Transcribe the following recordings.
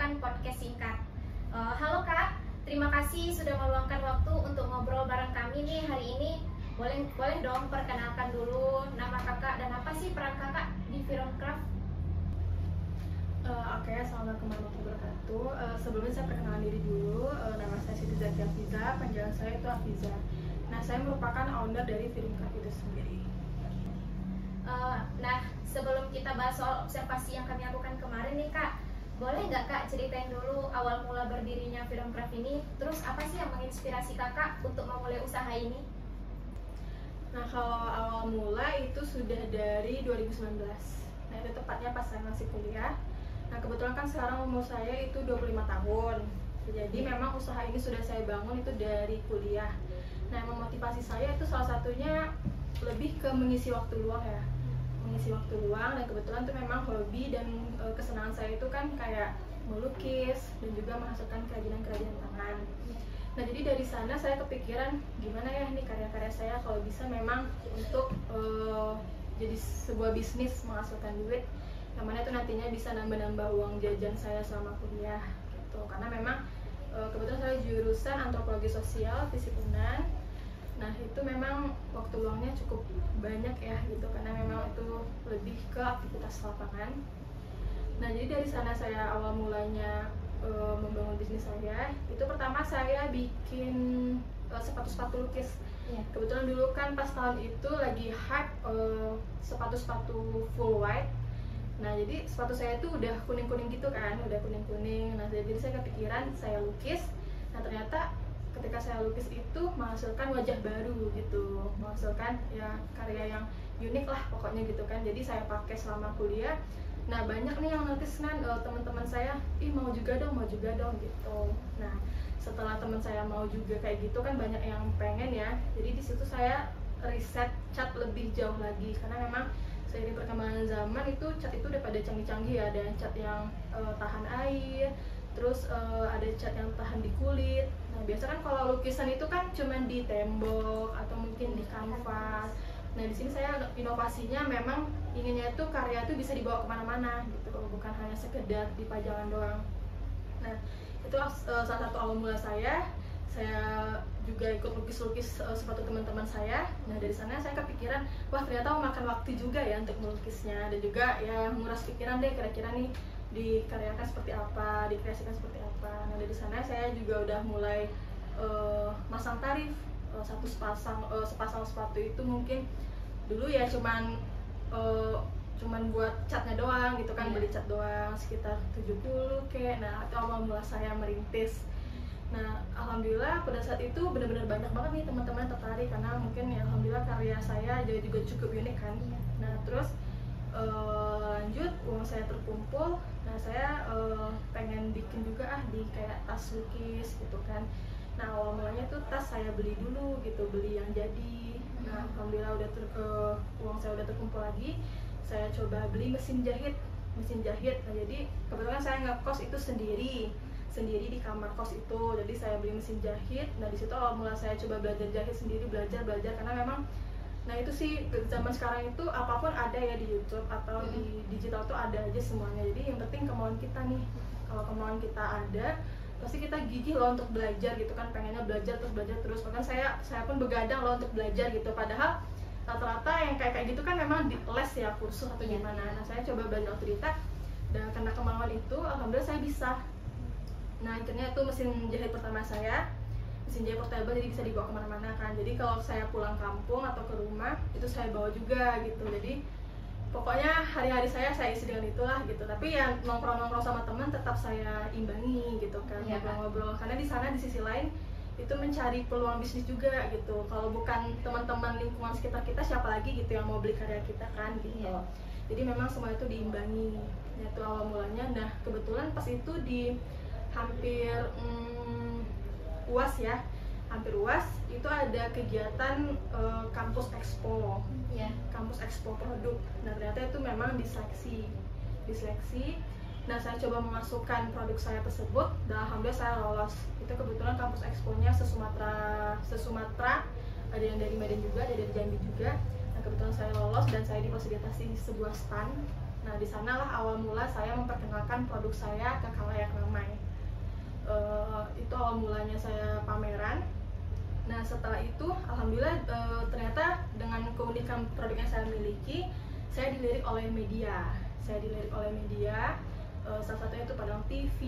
mendengarkan podcast singkat. Halo Kak, terima kasih sudah meluangkan waktu untuk ngobrol bareng kami nih hari ini. Boleh dong perkenalkan dulu nama kakak dan apa sih peran kakak di Filmcraft? Oke, assalamualaikum warahmatullahi wabarakatuh. Sebelumnya saya perkenalan diri dulu. Nama saya Siti Zaki Afiza, panggilan saya itu Afiza. Nah, saya merupakan owner dari Filmcraft itu sendiri. Nah, sebelum kita bahas soal observasi yang kami lakukan kemarin nih Kak, boleh nggak Kak ceritain dulu awal mula berdirinya Filmcraft ini? Terus apa sih yang menginspirasi kakak untuk memulai usaha ini? Nah, kalau awal mula itu sudah dari 2019. Nah, itu tepatnya pas saya masih kuliah. Nah, kebetulan kan sekarang umur saya itu 25 tahun. Jadi memang usaha ini sudah saya bangun itu dari kuliah. Nah, memotivasi saya itu salah satunya lebih ke mengisi waktu luang ya. Mengisi waktu luang, dan kebetulan itu memang hobi dan kesenangan saya itu kan kayak melukis dan juga menghasilkan kerajinan-kerajinan tangan. Nah, jadi dari sana saya kepikiran gimana ya nih karya-karya saya kalau bisa memang untuk jadi sebuah bisnis menghasilkan duit, yang mana itu nantinya bisa nambah-nambah uang jajan saya selama kuliah gitu. Karena memang kebetulan saya jurusan antropologi sosial fisik UNAN. Nah, itu memang waktu luangnya cukup banyak ya gitu, karena memang itu lebih ke aktivitas lapangan. Nah, jadi dari sana saya awal mulanya membangun bisnis saya. Itu pertama saya bikin sepatu-sepatu lukis. Kebetulan dulu kan pas tahun itu lagi hype sepatu-sepatu full white. Nah, jadi sepatu saya itu udah kuning-kuning gitu kan, udah kuning-kuning. Nah, jadi saya kepikiran saya lukis. Nah, ternyata ketika saya lukis itu menghasilkan wajah baru gitu, menghasilkan ya karya yang unik lah pokoknya gitu kan. Jadi saya pakai selama kuliah. Nah, banyak nih yang notice kan teman-teman saya, mau juga dong gitu. Nah, setelah teman saya mau juga kayak gitu kan banyak yang pengen ya. Jadi di situ saya riset cat lebih jauh lagi, karena memang seiring perkembangan zaman itu cat itu udah pada canggih-canggih ya. Ada cat yang tahan air, terus ada cat yang tahan di kulit. Nah, biasa kan kalau lukisan itu kan cuman di tembok atau mungkin di kanvas. Nah, di sini saya inovasinya memang inginnya itu karya itu bisa dibawa kemana-mana gitu, bukan hanya sekedar di pajangan doang. Nah, itu salah satu awal mula saya. Saya juga ikut lukis-lukis sepatu teman-teman saya. Nah, dari sana saya kepikiran, wah ternyata memakan waktu juga ya untuk melukisnya, dan juga ya menguras pikiran deh kira-kira nih dikaryakan seperti apa, dikreasikan seperti apa. Nah, dari sana saya juga udah mulai masang tarif. Sepasang sepatu itu mungkin dulu ya cuman buat catnya doang gitu kan, beli cat doang sekitar 70 kayak. Nah, itu awal mula saya merintis. Nah, alhamdulillah pada saat itu benar-benar banyak banget nih teman-teman tertarik, karena mungkin ya alhamdulillah karya saya juga cukup unik kan. Nah, terus lanjut uang saya terkumpul. Nah, saya pengen bikin juga di kayak tas lukis gitu kan. Nah, awal mulanya tuh tas saya beli dulu gitu, beli yang jadi. Nah, alhamdulillah uang saya udah terkumpul lagi. Saya coba beli mesin jahit. Nah, jadi kebetulan saya ngekos itu sendiri di kamar kos itu. Jadi saya beli mesin jahit. Nah, di situ awal mula saya coba belajar jahit sendiri, belajar karena memang nah itu sih zaman sekarang itu apapun ada ya di YouTube atau di digital tuh ada aja semuanya. Jadi yang penting kemauan kita nih. Kalau kemauan kita ada, pasti kita gigih loh untuk belajar gitu kan, pengennya belajar terus. Bahkan saya pun begadang loh untuk belajar gitu, padahal rata-rata yang kayak gitu kan memang di les ya, kursus atau gimana. Nah, saya coba belajar otodidak, dan karena kemauan itu alhamdulillah saya bisa. Nah, akhirnya itu mesin jahit pertama saya, mesin jahit portable, jadi bisa dibawa kemana-mana kan. Jadi kalau saya pulang kampung atau ke rumah itu saya bawa juga gitu. Jadi pokoknya hari-hari saya isi dengan itulah gitu. Tapi yang nongkrong-nongkrong sama teman tetap saya imbangi gitu kan, ngobrol-ngobrol. Karena di sana di sisi lain itu mencari peluang bisnis juga gitu. Kalau bukan teman-teman lingkungan sekitar kita, siapa lagi gitu yang mau beli karya kita kan gitu. Jadi memang semua itu diimbangi. Itu awal mulanya. Nah, kebetulan pas itu di hampir UAS ya, hampir UAS itu ada kegiatan kampus expo, kampus expo produk. Nah, ternyata itu memang diseleksi. Nah, saya coba memasukkan produk saya tersebut dan alhamdulillah saya lolos. Itu kebetulan kampus exponya se-Sumatera, ada yang dari Medan juga, ada dari Jambi juga. Nah, kebetulan saya lolos dan saya difasilitasi sebuah stand. Nah, di sanalah awal mula saya memperkenalkan produk saya ke khalayak ramai. Itu awal mulanya saya pameran. Nah, setelah itu alhamdulillah ternyata dengan keunikan produk yang saya miliki, saya dilirik oleh media. Salah satunya itu Padang TV,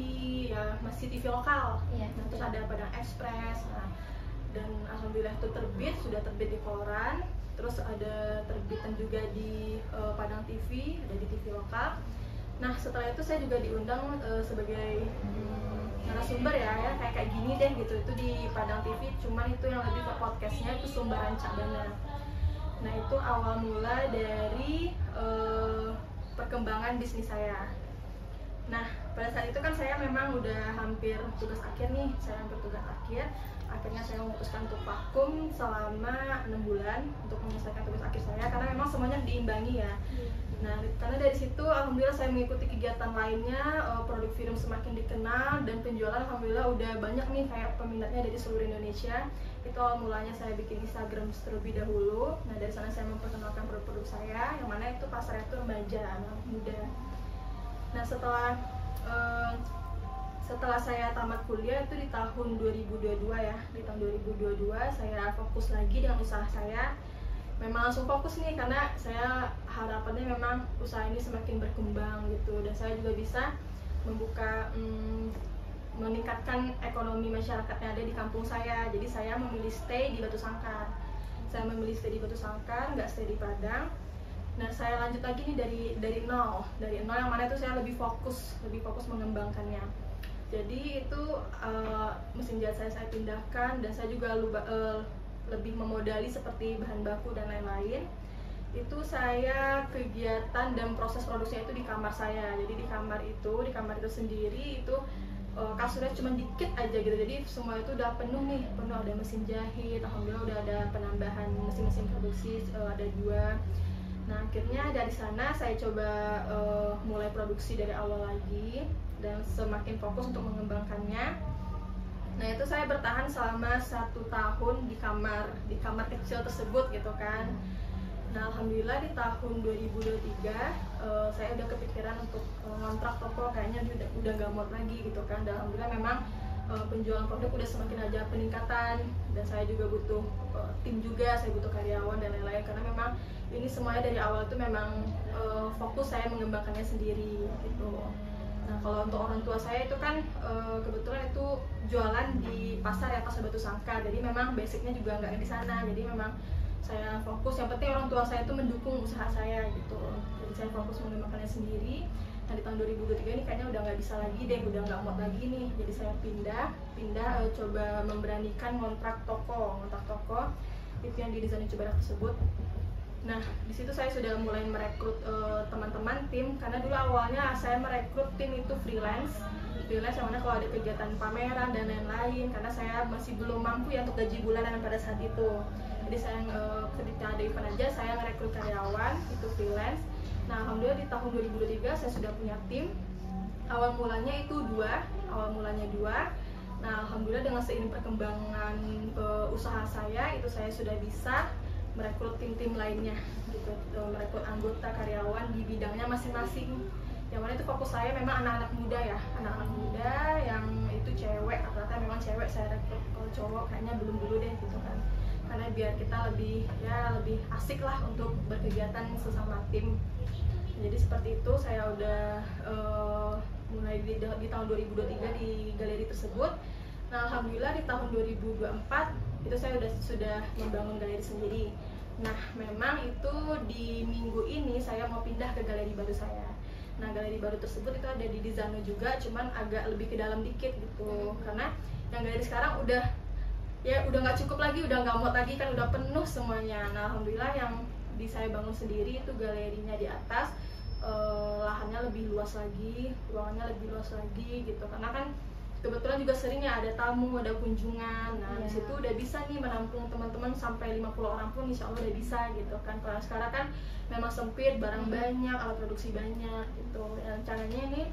ya masih TV lokal. Iya. Nah, terus ada Padang Express. Nah, dan alhamdulillah itu sudah terbit di koran. Terus ada terbitan juga di Padang TV, ada di TV lokal. Nah, setelah itu saya juga diundang sebagai narasumber ya kayak gini deh gitu, itu di Padang TV, cuman itu yang lebih ke podcastnya itu Sumbaran Cabana. Nah, itu awal mula dari perkembangan bisnis saya. Nah, pada saat itu kan saya memang udah hampir tugas akhir nih, akhirnya saya memutuskan untuk vakum selama 6 bulan untuk menyelesaikan tugas akhir saya, karena memang semuanya diimbangi ya. Nah, karena dari situ alhamdulillah saya mengikuti kegiatan lainnya, produk film semakin dikenal dan penjualan alhamdulillah udah banyak nih, kayak peminatnya dari seluruh Indonesia. Itu awal mulanya saya bikin Instagram terlebih dahulu. Nah, dari sana saya memperkenalkan produk-produk saya, yang mana itu pasarnya itu remaja, anak muda. Nah, setelah saya tamat kuliah itu di tahun 2022 ya, di tahun 2022 saya fokus lagi dengan usaha saya. Memang langsung fokus nih, karena saya harapannya memang usaha ini semakin berkembang gitu, dan saya juga bisa meningkatkan ekonomi masyarakat yang ada di kampung saya. Jadi saya memilih stay di Batu Sangkar. Nggak stay di Padang. Nah, saya lanjut lagi nih dari nol yang mana itu saya lebih fokus mengembangkannya. Jadi itu mesin jahit saya pindahkan, dan saya juga lebih memodali seperti bahan baku dan lain-lain. Itu saya kegiatan dan proses produksinya itu di kamar saya. Jadi di kamar itu sendiri itu kasurnya cuma dikit aja gitu, jadi semua itu udah penuh ada mesin jahit, alhamdulillah udah ada penambahan mesin produksi, ada 2. Nah, akhirnya dari sana saya coba mulai produksi dari awal lagi dan semakin fokus untuk mengembangkannya. Nah, itu saya bertahan selama 1 tahun di kamar kecil tersebut gitu kan. Nah, alhamdulillah di tahun 2023 saya udah kepikiran untuk ngontrak toko, kayaknya udah gak muat lagi gitu kan. Dan alhamdulillah memang penjualan produk udah semakin aja peningkatan, dan saya juga butuh tim juga, saya butuh karyawan dan lain-lain, karena memang ini semuanya dari awal itu memang fokus saya mengembangkannya sendiri gitu. Nah, kalau untuk orang tua saya itu kan kebetulan itu jualan di pasar Batu Sangkar, jadi memang basicnya juga nggak di sana, jadi memang saya fokus, yang penting orang tua saya itu mendukung usaha saya gitu, jadi saya fokus mengembangkannya sendiri. Nah, di tahun 2023 ini kayaknya udah nggak bisa lagi deh, udah nggak muat lagi nih, jadi saya pindah coba memberanikan ngontrak toko itu yang di Desain Cibadak tersebut. Nah, di situ saya sudah mulai merekrut teman-teman tim, karena dulu awalnya saya merekrut tim itu freelance yang mana kalau ada kegiatan pameran dan lain-lain, karena saya masih belum mampu ya untuk gaji bulanan pada saat itu. Jadi saya ketika ada event aja saya merekrut karyawan itu freelance. Nah, alhamdulillah di tahun 2023 saya sudah punya tim. Awal mulanya 2. Nah, alhamdulillah dengan seiring perkembangan usaha saya itu saya sudah bisa merekrut tim-tim lainnya gitu, merekrut anggota karyawan di bidangnya masing-masing. Yang mana itu fokus saya memang anak-anak muda yang itu cewek, rata-rata memang cewek saya rekrut. Kalau cowok kayaknya belum dulu deh gitu kan, karena biar kita lebih asik lah untuk berkegiatan sesama tim. Jadi seperti itu saya udah mulai di tahun 2023 di galeri tersebut. Nah, alhamdulillah di tahun 2024 itu saya sudah membangun galeri sendiri. Nah, memang itu di minggu ini saya mau pindah ke galeri baru saya. Nah, galeri baru tersebut itu ada di Dizano juga, cuman agak lebih ke dalam dikit gitu. Karena yang galeri sekarang udah nggak cukup lagi, udah nggak muat lagi kan, udah penuh semuanya. Nah, alhamdulillah yang saya bangun sendiri itu galerinya di atas, lahannya lebih luas lagi, ruangannya lebih luas lagi gitu. Karena kan kebetulan juga seringnya ada tamu, ada kunjungan. Nah, di situ udah bisa nih menampung teman-teman sampai 50 orang pun insya Allah udah bisa gitu kan. Kalau sekarang kan memang sempit, barang banyak, alat produksi banyak gitu. Rencananya ini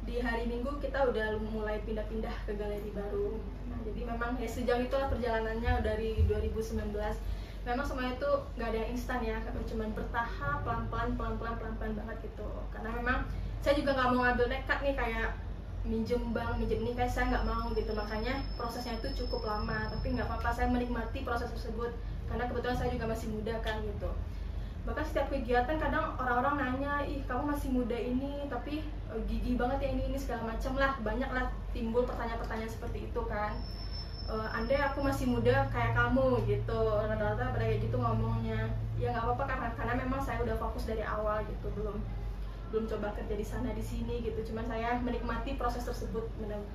di hari Minggu kita udah mulai pindah-pindah ke galeri baru. Nah, jadi memang sejauh itulah perjalanannya dari 2019. memang semuanya itu nggak ada yang instan ya, cuman bertahap, pelan-pelan banget gitu. Karena memang saya juga nggak mau ngambil nekat nih kayak minjem bank, minjem ini, kayak saya nggak mau gitu. Makanya prosesnya itu cukup lama, tapi nggak apa-apa, saya menikmati proses tersebut karena kebetulan saya juga masih muda kan gitu. Bahkan setiap kegiatan kadang orang-orang nanya, ih kamu masih muda ini tapi gigih banget ya ini segala macam lah, banyak lah timbul pertanyaan-pertanyaan seperti itu kan. Andai aku masih muda kayak kamu gitu, rata-rata pada kayak gitu ngomongnya. Ya nggak apa-apa karena memang saya udah fokus dari awal gitu, belum coba kerja di sana di sini gitu. Cuman saya menikmati proses tersebut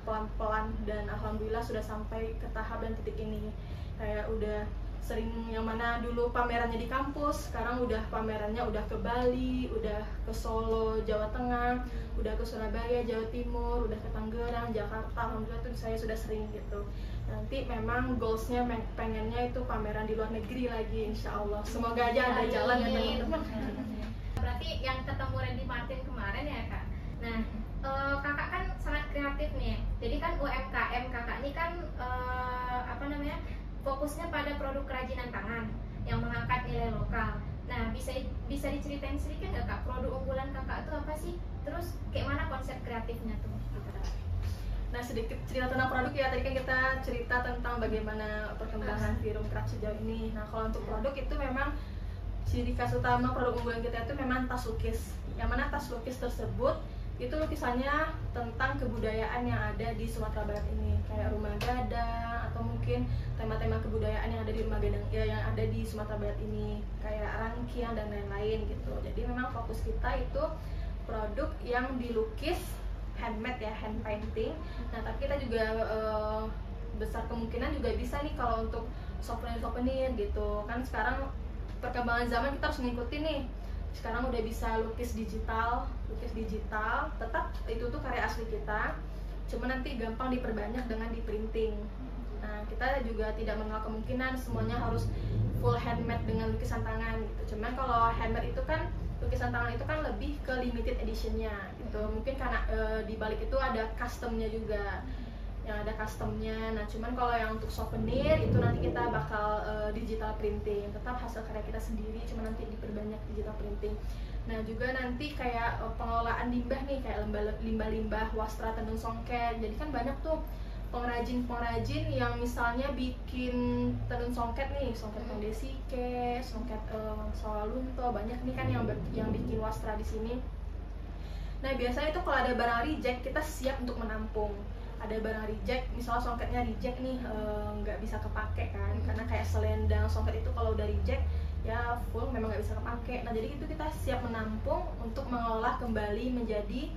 pelan-pelan dan alhamdulillah sudah sampai ke tahap dan titik ini. Kayak udah sering yang mana dulu pamerannya di kampus, sekarang udah pamerannya udah ke Bali, udah ke Solo, Jawa Tengah, udah ke Surabaya, Jawa Timur, udah ke Tangerang, Jakarta. Alhamdulillah tuh saya sudah sering gitu. Nanti memang goalsnya pengennya itu pameran di luar negeri lagi, insya Allah. Semoga aja ada jalan ya teman-teman. Berarti yang ketemu Randy Martin kemarin ya kak. Nah kakak kan sangat kreatif nih. Jadi kan UMKM kakak ini kan fokusnya pada produk kerajinan tangan yang mengangkat nilai lokal. Nah bisa diceritain sedikit nggak kak, produk unggulan kakak itu apa sih? Terus kayak mana konsep kreatifnya tuh? Nah sedikit cerita tentang produk ya, tadi kan kita cerita tentang bagaimana perkembangan Firum Craft sejauh ini. Nah kalau untuk produk itu memang ciri khas utama produk unggulan kita itu memang tas lukis. Yang mana tas lukis tersebut itu lukisannya tentang kebudayaan yang ada di Sumatera Barat ini, kayak rumah gadang atau mungkin tema-tema kebudayaan yang ada di rumah gadang ya, yang ada di Sumatera Barat ini, kayak rangkiang dan lain-lain gitu. Jadi memang fokus kita itu produk yang dilukis handmade ya, hand painting. Nah tapi kita juga besar kemungkinan juga bisa nih kalau untuk souvenir gitu kan. Sekarang perkembangan zaman kita harus ngikutin nih. Sekarang udah bisa lukis digital, tetap itu tuh karya asli kita, cuma nanti gampang diperbanyak dengan di printing. Nah kita juga tidak menolak kemungkinan semuanya harus full handmade dengan lukisan tangan gitu. Cuman kalau handmade itu kan lukisan tangan itu kan lebih ke limited editionnya gitu. Mungkin karena di balik itu ada customnya juga, yang ada customnya. Nah cuman kalau yang untuk souvenir itu nanti kita bakal digital printing, tetap hasil karya kita sendiri, cuma nanti diperbanyak digital printing. Nah juga nanti kayak pengelolaan limbah nih, kayak limbah-limbah wastra tenun songket. Jadi kan banyak tuh pengrajin yang misalnya bikin tenun songket nih, songket kondesike, songket sawalunto, banyak nih kan yang bikin wastra di sini. Nah biasanya itu kalau ada barang reject kita siap untuk menampung. Ada barang reject, misalnya songketnya reject nih, nggak bisa kepake kan, karena kayak selendang songket itu kalau udah reject ya full memang nggak bisa kepake. Nah jadi itu kita siap menampung untuk mengolah kembali menjadi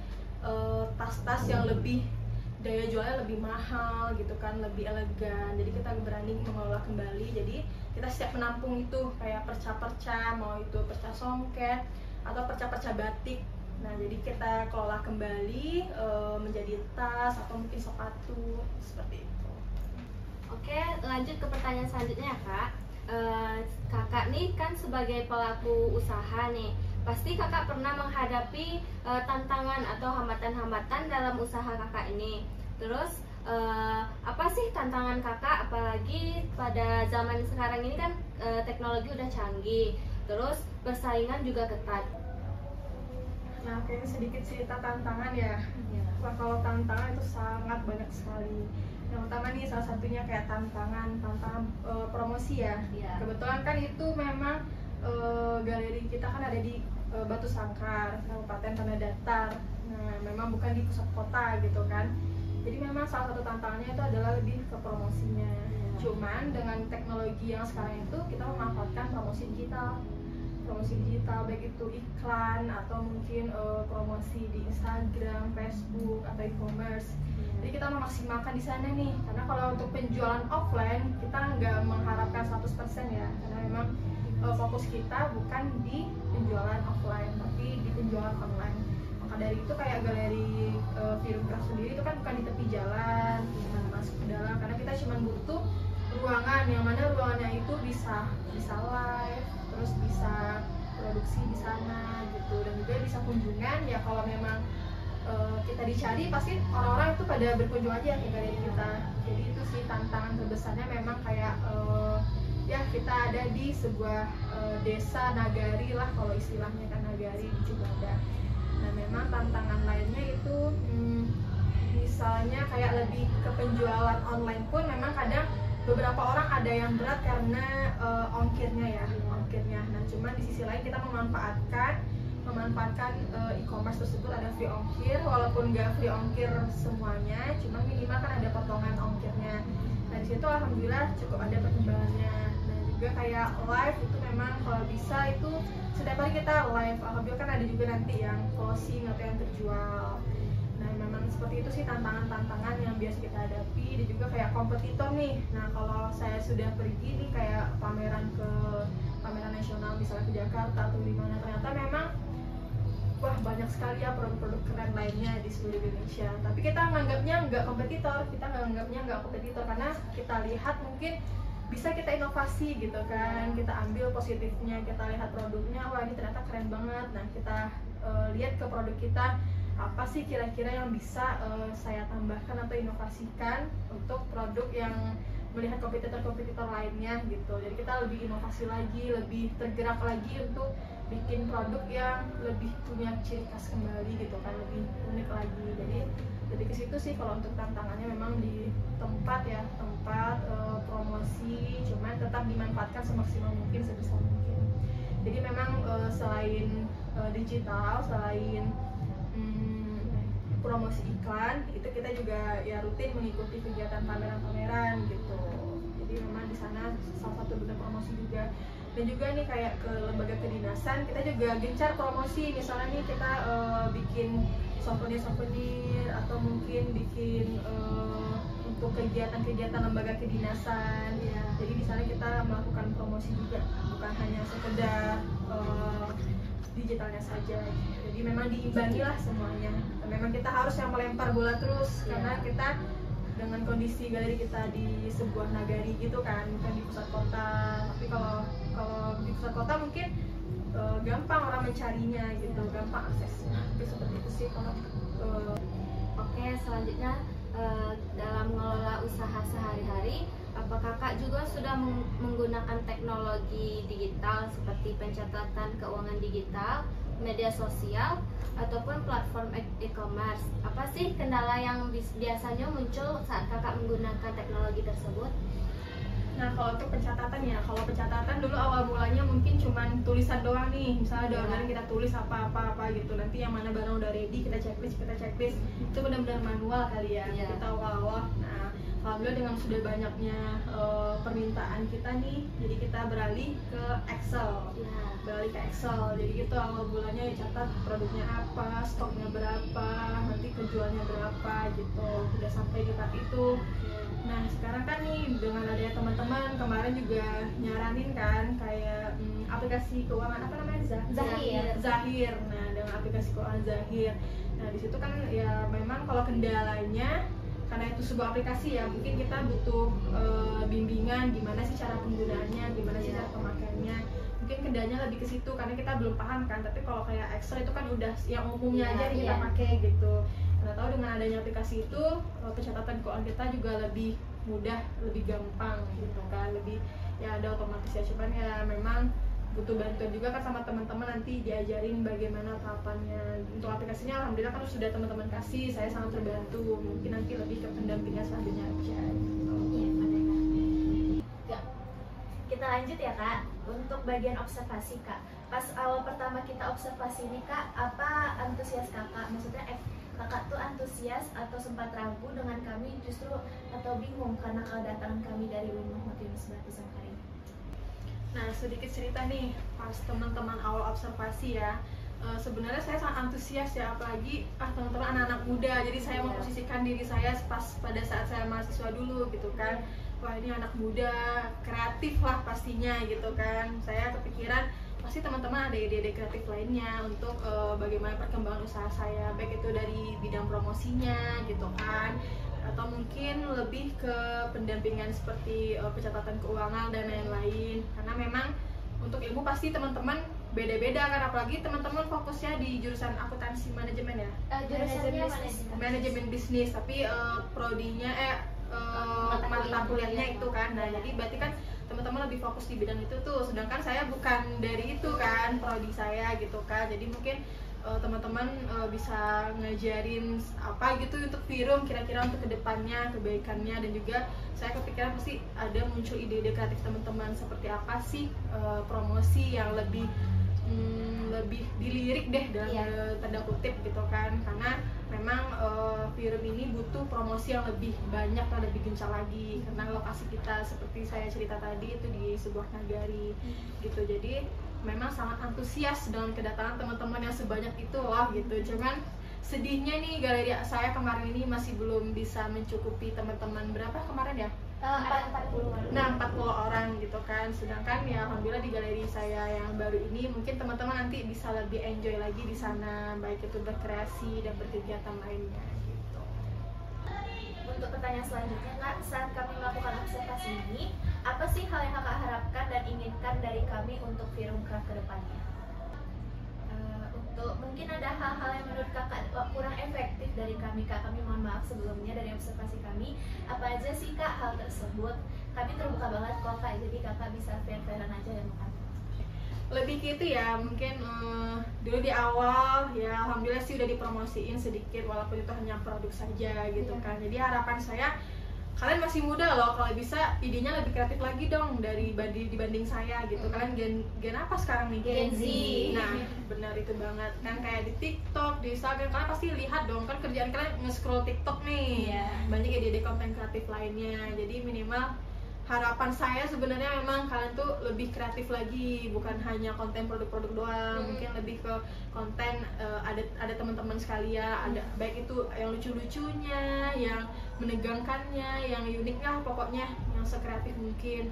tas-tas yang lebih daya jualnya lebih mahal gitu kan, lebih elegan. Jadi kita berani mengolah kembali, jadi kita siap menampung itu kayak perca-perca, mau itu perca songket atau perca-perca batik. Nah jadi kita kelola kembali menjadi tas atau mungkin sepatu seperti itu. Oke, lanjut ke pertanyaan selanjutnya kak. Kakak nih kan sebagai pelaku usaha nih, pasti kakak pernah menghadapi tantangan atau hambatan-hambatan dalam usaha kakak ini. Terus apa sih tantangan kakak, apalagi pada zaman sekarang ini kan teknologi udah canggih, terus persaingan juga ketat. Nah, kayaknya sedikit cerita tantangan ya. Wah, kalau tantangan itu sangat banyak sekali. Yang utama nih salah satunya kayak tantangan promosi ya. Kebetulan kan itu memang galeri kita kan ada di Batu Sangkar, Kabupaten Tanah Datar. Nah, memang bukan di pusat kota gitu kan. Jadi memang salah satu tantangannya itu adalah lebih ke promosinya. Cuman dengan teknologi yang sekarang itu kita memanfaatkan promosi digital, baik itu iklan atau mungkin promosi di Instagram, Facebook atau e-commerce. Jadi kita memaksimalkan di sana nih, karena kalau untuk penjualan offline kita nggak mengharapkan 100% ya, karena memang fokus kita bukan di penjualan offline tapi di penjualan online. Maka dari itu kayak galeri Firum Craft sendiri itu kan bukan di tepi jalan, masuk ke dalam, karena kita cuma butuh ruangan yang mana ruangannya itu bisa live, terus bisa produksi di sana gitu, dan juga bisa kunjungan ya. Kalau memang kita dicari pasti orang-orang itu pada berkunjung aja ke galeri kita. Jadi itu sih tantangan terbesarnya, memang kayak ya kita ada di sebuah desa nagari lah kalau istilahnya kan, nagari di Cibadak. Nah memang tantangan lainnya itu misalnya kayak lebih ke penjualan online pun memang kadang beberapa orang ada yang berat karena ongkirnya. Nah cuman di sisi lain kita memanfaatkan e-commerce tersebut ada free ongkir, walaupun nggak free ongkir semuanya, cuman minimal kan ada potongan ongkirnya. Nah di situ alhamdulillah cukup ada perkembangannya. Nah juga kayak live itu memang kalau bisa itu setiap hari kita live, alhamdulillah kan ada juga nanti yang closing atau yang terjual. Nah memang seperti itu sih tantangan-tantangan yang biasa kita hadapi. Dan juga kayak kompetitor nih, nah kalau saya sudah pergi nih kayak pameran nasional misalnya ke Jakarta atau di mana, ternyata memang wah banyak sekali ya produk-produk keren lainnya di seluruh Indonesia. Tapi kita menganggapnya nggak kompetitor, karena kita lihat mungkin bisa kita inovasi gitu kan, kita ambil positifnya, kita lihat produknya, wah ini ternyata keren banget. Nah kita lihat ke produk kita, apa sih kira-kira yang bisa saya tambahkan atau inovasikan untuk produk yang melihat kompetitor lainnya gitu. Jadi kita lebih inovasi lagi, lebih tergerak lagi untuk bikin produk yang lebih punya ciri khas kembali gitu kan, lebih unik lagi. Jadi ke situ sih kalau untuk tantangannya memang di tempat promosi, cuman tetap dimanfaatkan semaksimal mungkin, sebisa mungkin. Jadi memang selain digital, selain promosi iklan, itu kita juga ya rutin mengikuti kegiatan pameran-pameran gitu. Jadi memang di sana salah satu bentuk promosi juga. Dan juga nih kayak ke lembaga kedinasan, kita juga gencar promosi. Misalnya nih kita bikin souvenir atau mungkin bikin untuk kegiatan-kegiatan lembaga kedinasan ya. Jadi di sana kita melakukan promosi juga, bukan hanya sekedar digitalnya saja. Jadi memang diimbangi lah semuanya. Dan memang kita harus yang melempar bola terus karena kita dengan kondisi galeri kita di sebuah nagari gitu kan, bukan di pusat kota. Tapi kalau di pusat kota mungkin gampang orang mencarinya gitu, gampang aksesnya. Tapi seperti itu sih kalau Oke, selanjutnya dalam mengelola usaha sehari-hari, apa kakak juga sudah menggunakan teknologi digital seperti pencatatan keuangan digital, media sosial, ataupun platform e-commerce? Apa sih kendala yang biasanya muncul saat kakak menggunakan teknologi tersebut? Nah kalau untuk pencatatan ya, kalau pencatatan dulu awal mulanya mungkin cuman tulisan doang nih, misalnya ada orderan kita tulis apa gitu, nanti yang mana barang udah ready kita checklist, itu benar-benar manual kali ya kita awal-awal. Nah alhamdulillah dengan sudah banyaknya permintaan kita nih, jadi kita beralih ke Excel. Jadi gitu awal bulannya catat produknya apa, stoknya berapa, nanti kejualnya berapa gitu, udah sampai di tahap itu. Nah sekarang kan nih dengan adanya teman-teman kemarin juga nyaranin kan kayak aplikasi keuangan apa namanya, Zahir. Nah dengan aplikasi keuangan Zahir, nah di situ kan ya memang kalau kendalanya karena itu sebuah aplikasi ya, mungkin kita butuh bimbingan gimana sih cara penggunaannya, gimana sih cara pemakaiannya. Mungkin kendalanya lebih ke situ karena kita belum paham kan. Tapi kalau kayak Excel itu kan udah yang umumnya aja kita pakai gitu. Karena tahu dengan adanya aplikasi itu pencatatan keuangan kita juga lebih mudah, lebih gampang gitu kan, lebih ya ada otomatis ya. Cuman ya memang butuh bantuan juga kan sama teman-teman, nanti diajarin bagaimana tahapannya. Untuk aplikasinya alhamdulillah kan sudah teman-teman kasih, saya sangat terbantu. Mungkin nanti lebih ke pendampingan selanjutnya aja gitu. Kita lanjut ya kak, untuk bagian observasi kak. Pas awal pertama kita observasi ini kak, apa antusias kakak? Maksudnya kakak tuh antusias atau sempat ragu dengan kami justru, atau bingung karena kedatangan kami dari Rumah Mutiara Sangkaring? Nah sedikit cerita nih, pas teman-teman awal observasi ya, sebenarnya saya sangat antusias ya, apalagi teman-teman anak-anak muda. Jadi saya memposisikan diri saya pas pada saat saya mahasiswa dulu gitu kan. Wah ini anak muda, kreatif lah pastinya gitu kan. Saya kepikiran pasti teman-teman ada ide-ide kreatif lainnya untuk bagaimana perkembangan usaha saya, baik itu dari bidang promosinya gitu kan, atau mungkin lebih ke pendampingan seperti pencatatan keuangan dan lain-lain. Karena memang untuk ilmu pasti teman-teman beda-beda kan, apalagi teman-teman fokusnya di jurusan akuntansi manajemen ya, manajemen bisnis, tapi prodinya mata kuliahnya itu kan. Nah jadi berarti kan teman-teman lebih fokus di bidang itu tuh, sedangkan saya bukan dari itu kan, prodi saya gitu kan. Jadi mungkin teman-teman bisa ngajarin apa gitu untuk Firum kira-kira untuk kedepannya, kebaikannya, dan juga saya kepikiran pasti ada muncul ide-ide kreatif teman-teman seperti apa sih promosi yang lebih dilirik deh dalam tanda kutip gitu kan, karena memang Firum ini butuh promosi yang lebih banyak dan lebih gencar lagi, karena lokasi kita seperti saya cerita tadi itu di sebuah nagari gitu. Jadi memang sangat antusias dengan kedatangan teman-teman yang sebanyak itu loh gitu. Cuman sedihnya nih galeri saya kemarin ini masih belum bisa mencukupi teman-teman, berapa kemarin ya? 40. Nah, 40 orang gitu kan. Sedangkan ya alhamdulillah di galeri saya yang baru ini mungkin teman-teman nanti bisa lebih enjoy lagi di sana, baik itu berkreasi dan berkegiatan lainnya gitu. Untuk pertanyaan selanjutnya Kak, saat kami melakukan observasi ini, apa sih hal yang Kakak harapkan dan inginkan dari kami untuk Firumcraft ke depannya? Untuk mungkin ada hal-hal yang menurut Kakak kurang efektif dari kami Kak, kami mohon maaf sebelumnya dari observasi kami. Apa aja sih Kak hal tersebut? Kami terbuka banget kok Kak, jadi Kakak bisa fair-fairan aja ya Kak. Lebih gitu ya, mungkin dulu di awal ya alhamdulillah sih udah dipromosiin sedikit walaupun itu hanya produk saja gitu kan. Jadi harapan saya kalian masih muda loh, kalau bisa idenya lebih kreatif lagi dong dibanding saya gitu. Kalian gen apa sekarang nih? Gen Z. Nah benar itu banget kan, kayak di TikTok, di Instagram kalian pasti lihat dong kan, kerjaan kalian nge-scroll TikTok nih, banyak ide-ide konten kreatif lainnya. Jadi minimal harapan saya sebenarnya memang kalian tuh lebih kreatif lagi, bukan hanya konten produk-produk doang. Mungkin lebih ke konten ada teman-teman sekalian, ada baik itu yang lucu-lucunya, yang menegangkannya, yang unik lah pokoknya, yang sekreatif mungkin.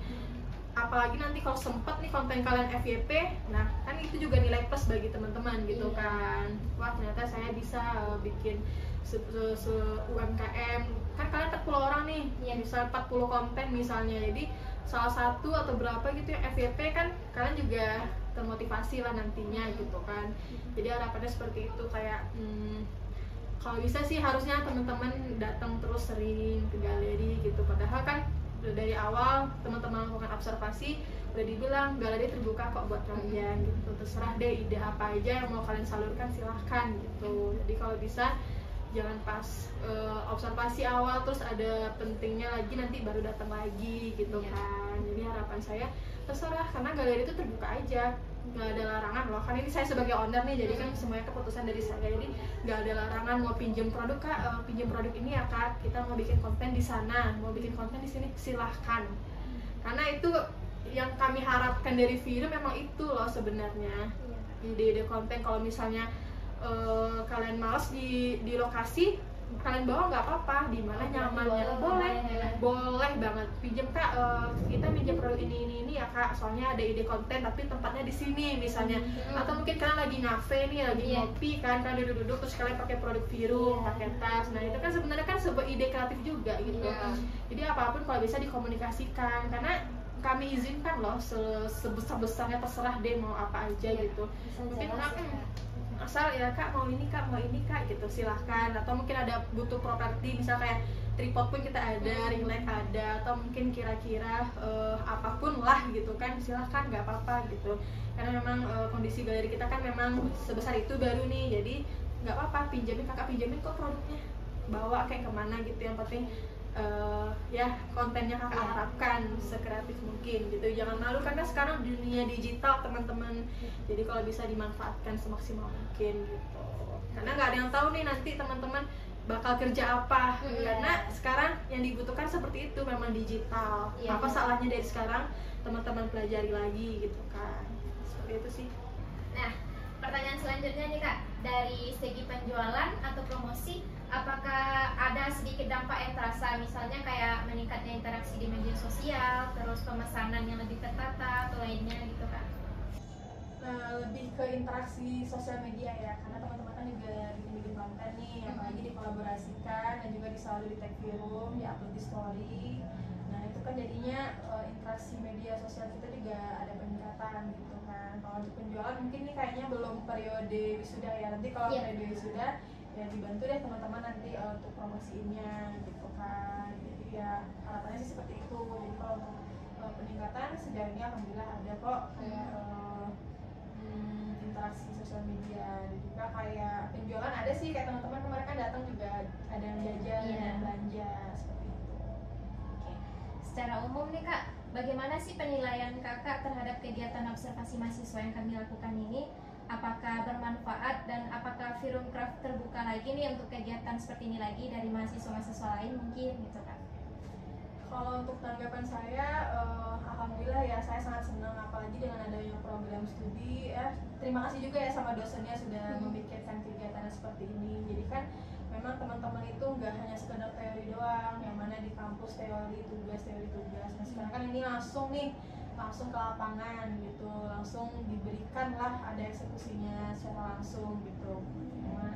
Apalagi nanti kalau sempet nih konten kalian FYP, nah kan itu juga nilai plus bagi teman-teman gitu kan. Wah ternyata saya bisa bikin UMKM, kan kalian 40 orang nih, misal 40 konten misalnya, jadi salah satu atau berapa gitu yang FYP kan kalian juga termotivasi lah nantinya gitu kan. Jadi harapannya seperti itu, kayak kalau bisa sih harusnya teman-teman datang terus sering ke galeri gitu. Padahal kan dari awal teman-teman melakukan observasi udah dibilang galeri terbuka kok buat kalian gitu, terserah deh ide apa aja yang mau kalian salurkan silahkan gitu. Jadi kalau bisa jangan pas observasi awal terus ada pentingnya lagi nanti baru datang lagi gitu kan. Jadi harapan saya terserah, karena galeri itu terbuka aja, nggak ada larangan loh. Kan ini saya sebagai owner nih, jadi kan semuanya keputusan dari saya, jadi nggak ada larangan. Mau pinjem produk Kak, pinjem produk ini ya Kak, kita mau bikin konten di sana, mau bikin konten di sini silahkan. Karena itu yang kami harapkan dari Firum memang itu loh sebenarnya, ide-ide konten. Kalau misalnya kalian males di lokasi, kalian bawa nggak apa-apa, di mana nyamannya boleh banget pinjam Kak, kita pinjam produk ini ya Kak, soalnya ada ide konten tapi tempatnya di sini misalnya. Atau mungkin kalian lagi ngafe nih, lagi ngopi kan, kalian duduk-duduk terus kalian pakai produk Firum, pakai tas. Nah itu kan sebenarnya kan sebuah ide kreatif juga gitu. Jadi apapun kalau bisa dikomunikasikan, karena kami izinkan loh sebesar-besarnya, terserah deh mau apa aja gitu. Mungkin asal ya Kak mau ini Kak, mau ini Kak gitu silahkan. Atau mungkin ada butuh properti, misal kayak tripod pun kita ada, ring light ada, atau mungkin kira-kira apapun lah gitu kan, silahkan, nggak apa-apa gitu. Karena memang kondisi galeri kita kan memang sebesar itu baru nih, jadi nggak apa-apa pinjamin, Kakak pinjamin kok produknya, bawa kayak kemana gitu. Yang penting ya kontennya Kakak harapkan sekreatif mungkin gitu. Jangan malu karena sekarang dunia digital teman-teman, jadi kalau bisa dimanfaatkan semaksimal mungkin gitu. Karena nggak ada yang tahu nih nanti teman-teman bakal kerja apa. Karena sekarang yang dibutuhkan seperti itu, memang digital. Apa salahnya dari sekarang teman-teman pelajari lagi gitu kan, seperti itu sih. Nah, pertanyaan selanjutnya nih Kak, dari segi penjualan atau promosi, apakah ada sedikit dampak yang terasa, misalnya kayak meningkatnya interaksi di media sosial, terus pemesanan yang lebih tertata atau lainnya gitu Kak? Nah, lebih ke interaksi sosial media ya, karena teman-teman kan juga bikin konten nih, apalagi dikolaborasikan dan juga selalu di tag Firum, di-upload di story. Nah itu kan jadinya interaksi media sosial kita juga ada peningkatan gitu kan. Kalau untuk penjualan mungkin ini kayaknya belum periode wisuda ya, nanti kalau periode wisuda ya dibantu deh teman-teman nanti untuk promosiinnya gitu kan. Jadi ya harapannya sih seperti itu. Jadi kalau untuk peningkatan sejauh ini alhamdulillah ada kok, kayak interaksi sosial media, dan juga kayak penjualan ada sih, kayak teman-teman kemarin kan datang juga ada yang jajan, ada yang belanja seperti itu. Oke. Secara umum nih Kak, bagaimana sih penilaian Kakak terhadap kegiatan observasi mahasiswa yang kami lakukan ini? Apakah bermanfaat dan apakah Firumcraft terbuka lagi nih untuk kegiatan seperti ini lagi dari mahasiswa-mahasiswa lain mungkin gitu Kak? Kalau untuk tanggapan saya, alhamdulillah ya, saya sangat senang apalagi dengan adanya program studi ya. Terima kasih juga ya sama dosennya sudah memikirkan kegiatan seperti ini. Jadi kan memang teman-teman itu nggak hanya sekedar teori doang, yang mana di kampus teori tugas. Nah sekarang kan ini langsung ke lapangan gitu, langsung diberikan lah, ada eksekusinya secara langsung gitu.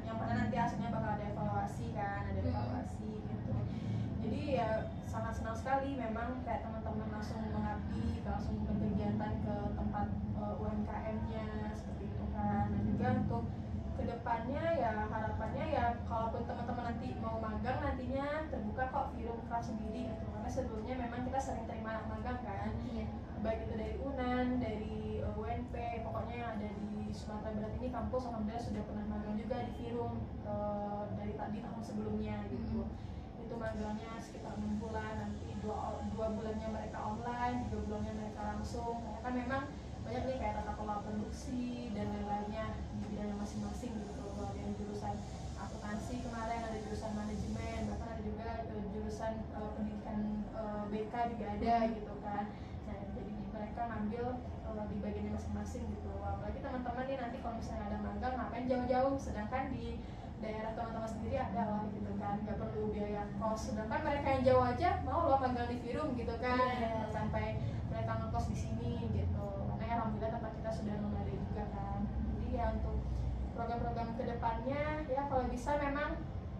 Yang mana nanti hasilnya bakal ada evaluasi kan, ada evaluasi gitu. Jadi ya sangat senang sekali memang kayak teman-teman langsung mengabdi, langsung berkegiatan ke tempat UMKM-nya seperti itu kan. Dan juga untuk kedepannya ya harapannya ya kalaupun teman-teman nanti mau magang nantinya terbuka kok Firumcraft sendiri gitu, karena sebelumnya memang kita sering terima magang kan, baik itu dari UNAN, dari UNP, pokoknya yang ada di Sumatera Barat ini kampus alhamdulillah sudah pernah magang juga di Firum dari tahun sebelumnya gitu. Itu magangnya sekitar 6 bulan, nanti 2 bulannya mereka online, 3 bulannya mereka langsung, karena kan memang banyak nih kayak tata kelola produksi dan lain-lainnya di bidangnya masing-masing gitu. Ada yang jurusan akuntansi kemarin, ada jurusan manajemen, bahkan ada juga jurusan pendidikan BK juga ada gitu kan. Nah jadi mereka ngambil di bagiannya masing-masing gitu. Apalagi teman-teman nih nanti kalau misalnya ada magang ngapain jauh-jauh, sedangkan di daerah teman-teman sendiri ada lah gitu kan, nggak perlu biaya kos. Sedangkan mereka yang jauh aja mau loh magang di Firum gitu kan, sampai mereka ngekos di sini gitu. Karena alhamdulillah tempat kita sudah memadai juga kan. Jadi ya untuk program-program kedepannya ya kalau bisa memang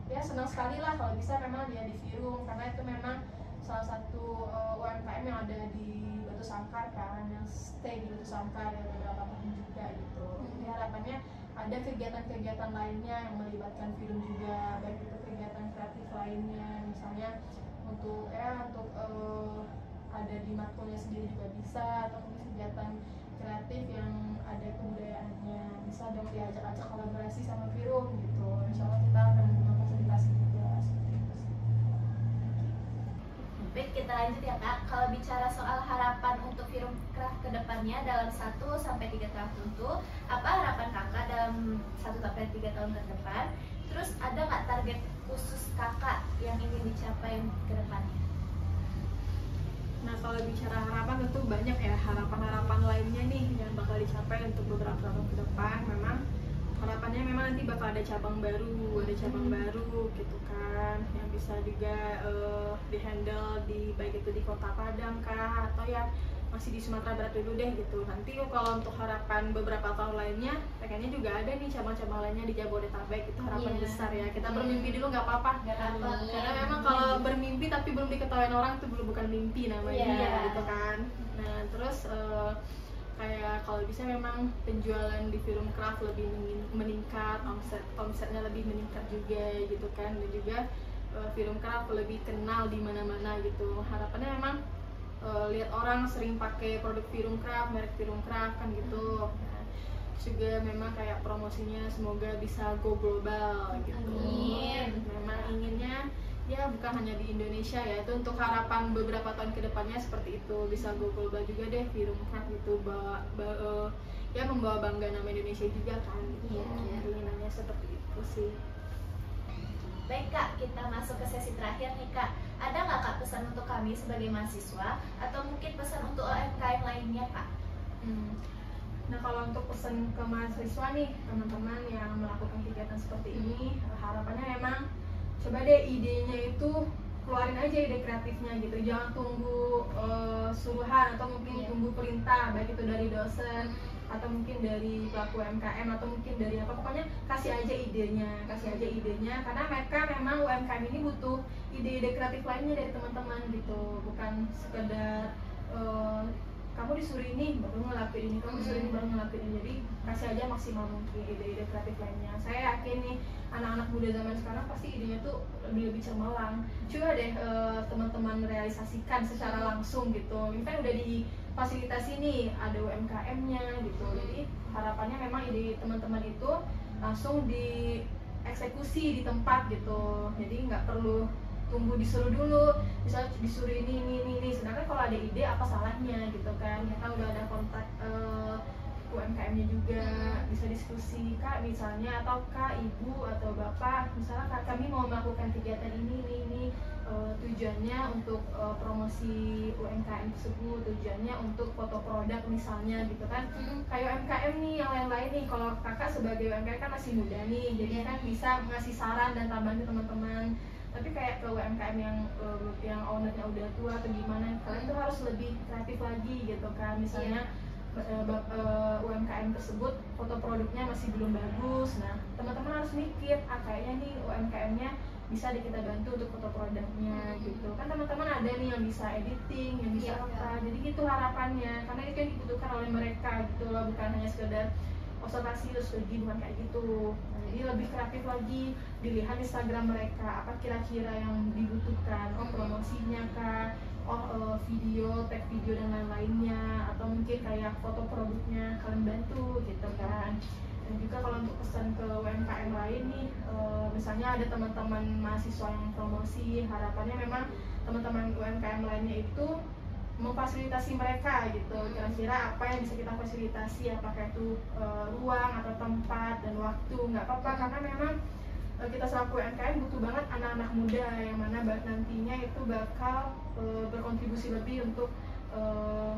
ya senang sekali lah kalau bisa memang dia di Firum, karena itu memang salah satu UMKM yang ada di Batu Sangkar kan, yang stay di Batu Sangkar ya beberapa tahun juga gitu. Jadi harapannya ada kegiatan-kegiatan lainnya yang melibatkan Firum juga, baik itu kegiatan kreatif lainnya, misalnya untuk ada di matkulnya sendiri juga bisa, atau mungkin kegiatan kreatif yang ada kebudayaannya bisa dong diajak-ajak kolaborasi sama Firum gitu. Insya Allah kita akan memfasilitasi juga seperti itu sih. Baik, kita lanjut ya Kak. Kalau bicara soal harapan untuk Firumcraft ke depannya dalam 1-3 tahun tentu, apa harapan Kakak dalam 1-3 tahun ke depan? Terus ada nggak target khusus Kakak yang ingin dicapai ke depannya? Nah kalau bicara harapan tentu banyak ya harapan-harapan lainnya nih yang bakal dicapai untuk beberapa tahun ke depan. Memang harapannya memang nanti bakal ada cabang baru gitu kan, yang bisa juga dihandle di baik itu di Kota Padang kah, atau ya masih di Sumatera Barat dulu deh gitu. Nanti kalau untuk harapan beberapa tahun lainnya pengennya juga ada nih cabang-cabang lainnya di Jabodetabek. Itu harapan besar ya, kita bermimpi dulu nggak apa-apa, karena memang kalau bermimpi tapi belum diketahui orang itu belum bukan mimpi namanya gitu kan. Nah terus kayak kalau bisa memang penjualan di Firumcraft lebih meningkat, omsetnya lebih meningkat juga gitu kan, dan juga Firumcraft lebih kenal di mana-mana gitu. Harapannya memang lihat orang sering pakai produk Firumcraft, merek Firumcraft kan gitu. Nah, juga memang kayak promosinya semoga bisa go global gitu. Amin. Memang inginnya ya bukan hanya di Indonesia ya, itu untuk harapan beberapa tahun ke depannya seperti itu, bisa go global juga deh Firumcraft gitu, ya membawa bangga nama Indonesia juga kan gitu. Inginannya seperti itu sih. Baik Kak, kita masuk ke sesi terakhir nih Kak. Ada nggak Kak pesan untuk kami sebagai mahasiswa, atau mungkin pesan untuk UMKM lainnya Kak? Nah kalau untuk pesan ke mahasiswa nih, teman-teman yang melakukan kegiatan seperti ini, harapannya memang coba deh idenya itu keluarin aja ide kreatifnya gitu, jangan tunggu suruhan atau mungkin tunggu perintah, baik itu dari dosen atau mungkin dari pelaku UMKM atau mungkin dari apa, pokoknya kasih aja idenya, karena mereka memang UMKM ini butuh ide-ide kreatif lainnya dari teman-teman gitu, bukan sekedar kamu disuruh ini baru ngelakuin ini, kamu disuruh ini baru ngelakuin ini. Jadi kasih aja maksimal mungkin ide-ide kreatif lainnya. Saya yakin nih anak-anak muda zaman sekarang pasti idenya tuh lebih cemerlang. Coba deh teman-teman realisasikan secara langsung gitu. Ini kan udah difasilitasi nih, ada UMKM-nya gitu. Jadi harapannya memang ide teman-teman itu langsung dieksekusi di tempat gitu. Jadi nggak perlu tunggu disuruh dulu, misalnya disuruh ini. Sedangkan kalau ada ide apa salahnya gitu kan? Kita udah ada kontak UMKM-nya juga, bisa diskusi kak misalnya, atau kak ibu atau bapak, misalnya kak kami mau melakukan kegiatan ini, tujuannya untuk promosi UMKM tersebut, tujuannya untuk foto produk misalnya gitu kan. Kayak UMKM nih yang lain-lain nih, kalau kakak sebagai UMKM kan masih muda nih, jadi kan bisa ngasih saran dan tambahan ke teman-teman. Tapi kayak ke UMKM yang ownernya udah tua atau gimana, kalian tuh harus lebih kreatif lagi gitu kan. Misalnya UMKM tersebut foto produknya masih belum bagus, nah teman-teman harus mikir kayaknya nih UMKM-nya bisa kita bantu untuk foto produknya gitu kan. Teman-teman ada nih yang bisa editing, yang bisa apa, jadi gitu harapannya, karena itu yang dibutuhkan oleh mereka gitu loh, bukan hanya sekedar observasi terus pergi, bukan kayak gitu. Nah, jadi lebih kreatif lagi, dilihat Instagram mereka apa kira-kira yang dibutuhkan, promosinya kah, video, tag video dan lain-lainnya, atau mungkin kayak foto produknya kalian bantu gitu kan. Dan juga kalau untuk pesan ke UMKM lain nih, misalnya ada teman-teman mahasiswa yang promosi, harapannya memang teman-teman UMKM lainnya itu memfasilitasi mereka gitu, kira-kira apa yang bisa kita fasilitasi, apakah itu ruang atau tempat dan waktu, nggak apa-apa, karena memang kita selaku UMKM butuh banget anak-anak muda yang mana nantinya itu bakal berkontribusi lebih untuk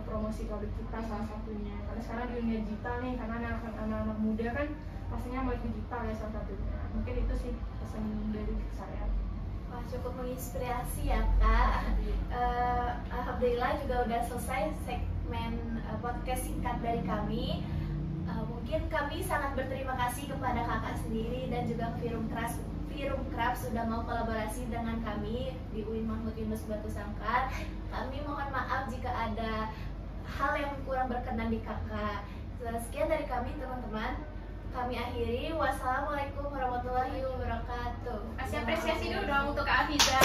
promosi produk kita salah satunya. Karena sekarang di dunia digital nih, karena anak-anak muda kan pastinya melek digital ya salah satunya. Mungkin itu sih pesan dari saya. Wah, cukup menginspirasi ya kak. Alhamdulillah juga udah selesai segmen podcast singkat dari kami. Mungkin kami sangat berterima kasih kepada kakak sendiri dan juga Firum Craft sudah mau kolaborasi dengan kami di UIN Mahmud Yunus Batu Sangkar. Kami mohon maaf jika ada hal yang kurang berkenan di kakak. Sekian dari kami teman-teman. Kami akhiri. Wassalamualaikum warahmatullahi wabarakatuh. Kasih apresiasi dulu dong untuk Kak Afiza.